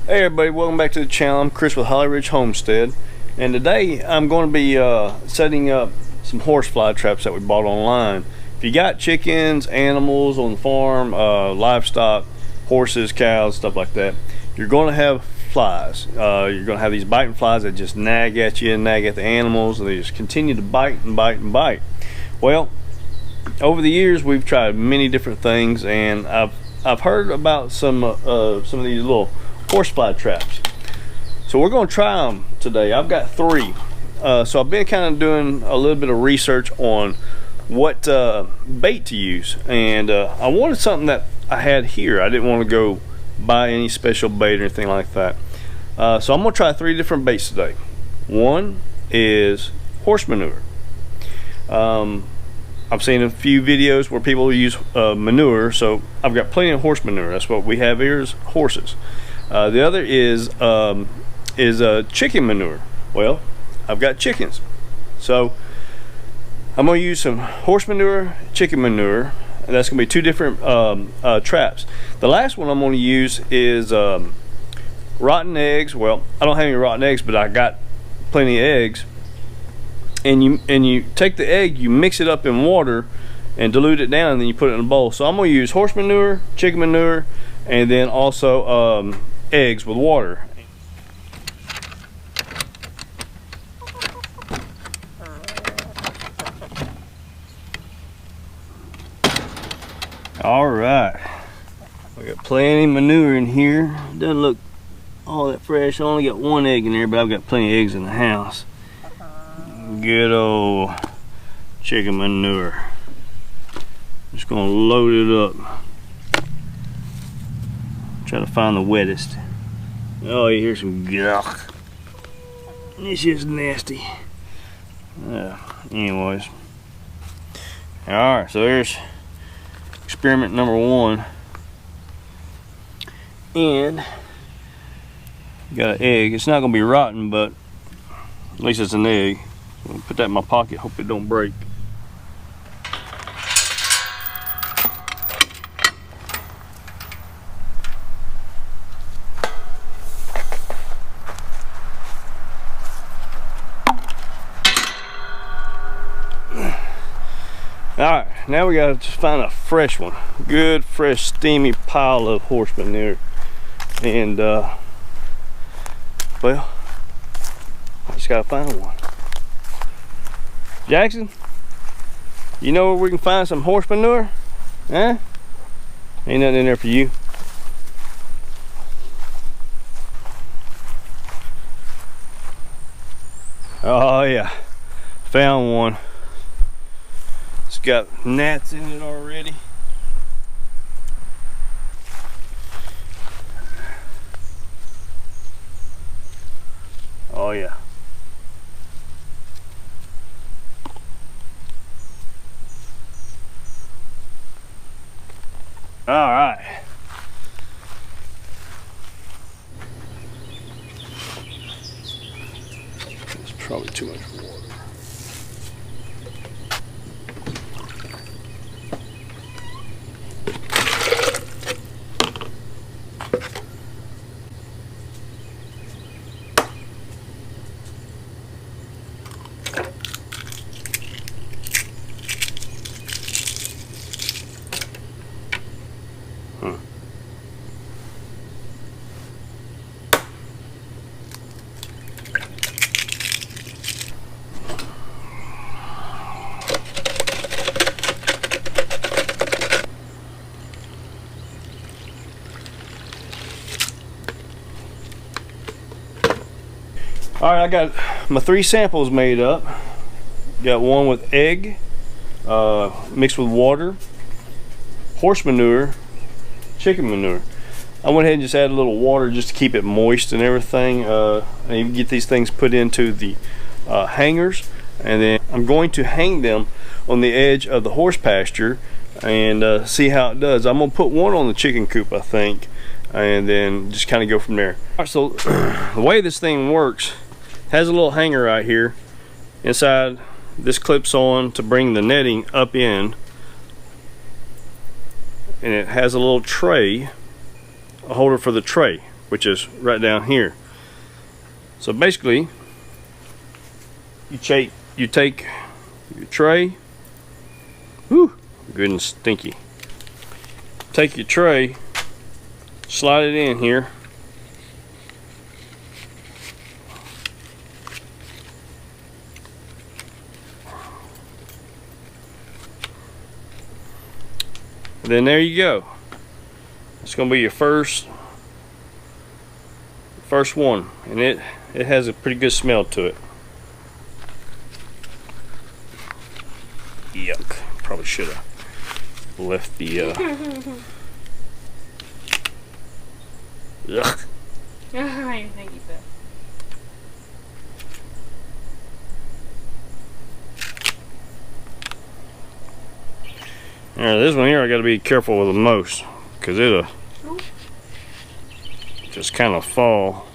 Hey everybody, welcome back to the channel. I'm Chris with Holly Ridge Homestead, and today I'm going to be setting up some horsefly traps that we bought online. If you got chickens, animals on the farm, livestock, horses, cows, stuff like that, you're going to have flies. You're going to have these biting flies that just nag at you and nag at the animals, and they just continue to bite and bite and bite. Well, over the years we've tried many different things, and I've heard about some of these little horsefly traps. So we're going to try them today. I've got 3. So I've been kind of doing a little bit of research on what bait to use, and I wanted something that I had here. I didn't want to go buy any special bait or anything like that. So I'm going to try 3 different baits today. One is horse manure. I've seen a few videos where people use manure, so I've got plenty of horse manure. That's what we have here, is horses. The other is chicken manure. Well, I've got chickens, so I'm going to use some horse manure, chicken manure, and that's going to be 2 different traps. The last one I'm going to use is rotten eggs. Well, I don't have any rotten eggs, but I got plenty of eggs. And you take the egg, you mix it up in water and dilute it down, and then you put it in a bowl. So I'm going to use horse manure, chicken manure, and then also eggs with water. All right, we got plenty of manure in here. Doesn't look all that fresh. I only got 1 egg in there, but I've got plenty of eggs in the house. Good old chicken manure. Just gonna load it up. Try to find the wettest. Oh, you hear some guck. This is nasty. Anyways. Alright, so there's experiment number 1. And got an egg. It's not gonna be rotten, but at least it's an egg. I'm gonna put that in my pocket, hope it don't break. Alright, now we gotta just find a fresh one. Good, fresh, steamy pile of horse manure. And, well, I just gotta find one. Jackson, you know where we can find some horse manure? Huh? Ain't nothing in there for you. Oh yeah, found one. It's got gnats in it already. Oh yeah. All right. That's probably too much water. All right, I got my 3 samples made up. Got one with egg mixed with water, horse manure, chicken manure. I went ahead and just added a little water just to keep it moist and everything. And you can get these things put into the hangers, and then I'm going to hang them on the edge of the horse pasture and see how it does. I'm gonna put one on the chicken coop, I think, and then just kind of go from there. All right, so the way this thing works, has a little hanger right here. Inside, this clips on to bring the netting up in, and it has a little tray, a holder for the tray. which is right down here. So basically, you take your tray. Whew, good and stinky. Take your tray, slide it in here. And then there you go. It's gonna be your first one, and it has a pretty good smell to it. Yuck. Probably should have left the Ugh. Thank you, sir. Now this one here I got to be careful with the most, because it'll just kind of fall.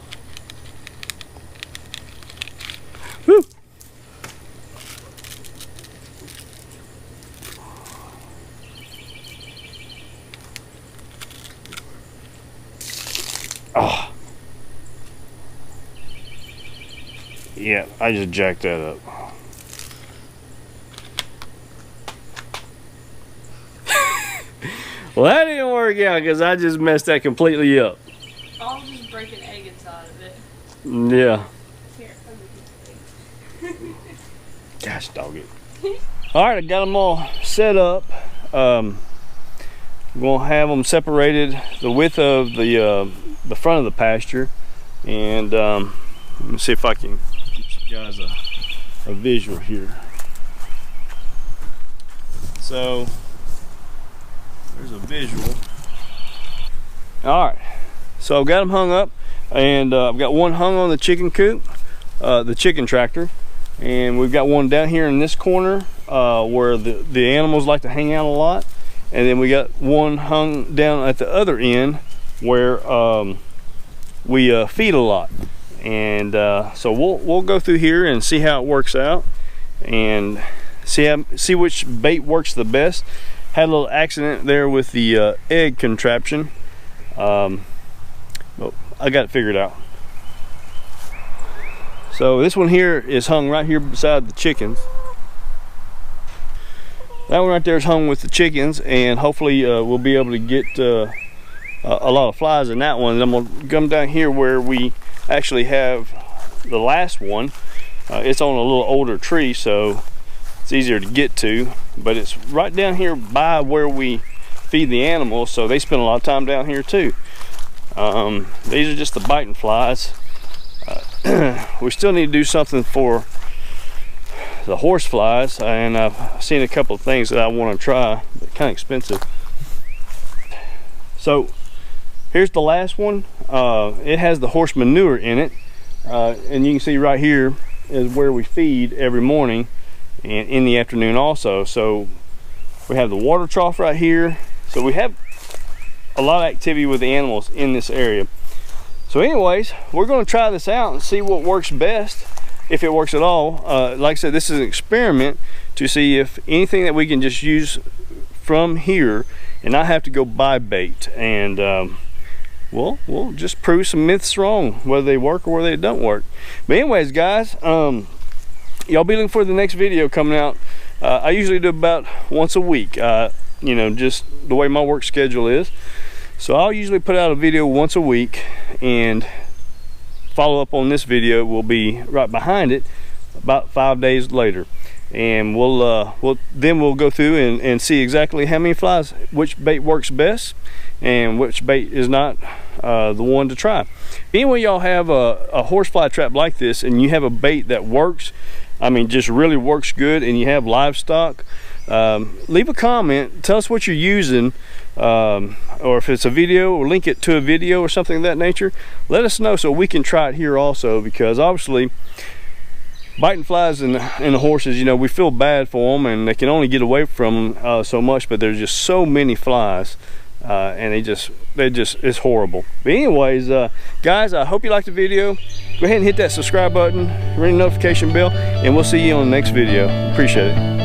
Woo. Oh. Yeah, I just jacked that up. Well, that didn't work out because I just messed that completely up. I'll just break an egg inside of it. Yeah. Here, Gosh, dog it. Alright, I got them all set up. We're going to have them separated the width of the front of the pasture. And let me see if I can get you guys a visual here. So, there's a visual. Alright, so I've got them hung up, and I've got one hung on the chicken coop, the chicken tractor, and we've got one down here in this corner where the animals like to hang out a lot, and then we got one hung down at the other end where we feed a lot. And so we'll go through here and see how it works out, and see which bait works the best. Had a little accident there with the egg contraption, but I got it figured out. So this one here is hung right here beside the chickens. That one right there is hung with the chickens, and hopefully we'll be able to get a lot of flies in that one. And I'm gonna come down here where we actually have the last one. It's on a little older tree, so it's easier to get to, but it's right down here by where we feed the animals, so they spend a lot of time down here too. These are just the biting flies. We still need to do something for the horse flies, and I've seen a couple of things that I want to try, but kind of expensive. So here's the last one. It has the horse manure in it, and you can see right here is where we feed every morning and in the afternoon also. So we have the water trough right here, so we have a lot of activity with the animals in this area. So anyways, we're going to try this out and see what works best, if it works at all. Like I said, this is an experiment to see if anything that we can just use from here and not have to go buy bait, and we'll just prove some myths wrong, whether they work or whether they don't work. But anyways, guys, y'all be looking for the next video coming out. I usually do about once a week, you know, just the way my work schedule is. So I'll usually put out a video once a week, and follow up on this video will be right behind it about 5 days later. And we'll go through and see exactly how many flies, which bait works best and which bait is not the one to try. Anyway, y'all have a horsefly trap like this, and you have a bait that works, I mean just really works good, and you have livestock, leave a comment, tell us what you're using, or if it's a video, or link it to a video or something of that nature. Let us know so we can try it here also, because obviously biting flies in the horses, you know, we feel bad for them, and they can only get away from them so much, but there's just so many flies, and it's horrible. But anyways, guys, I hope you liked the video. Go ahead and hit that subscribe button, ring the notification bell, and we'll see you on the next video. Appreciate it.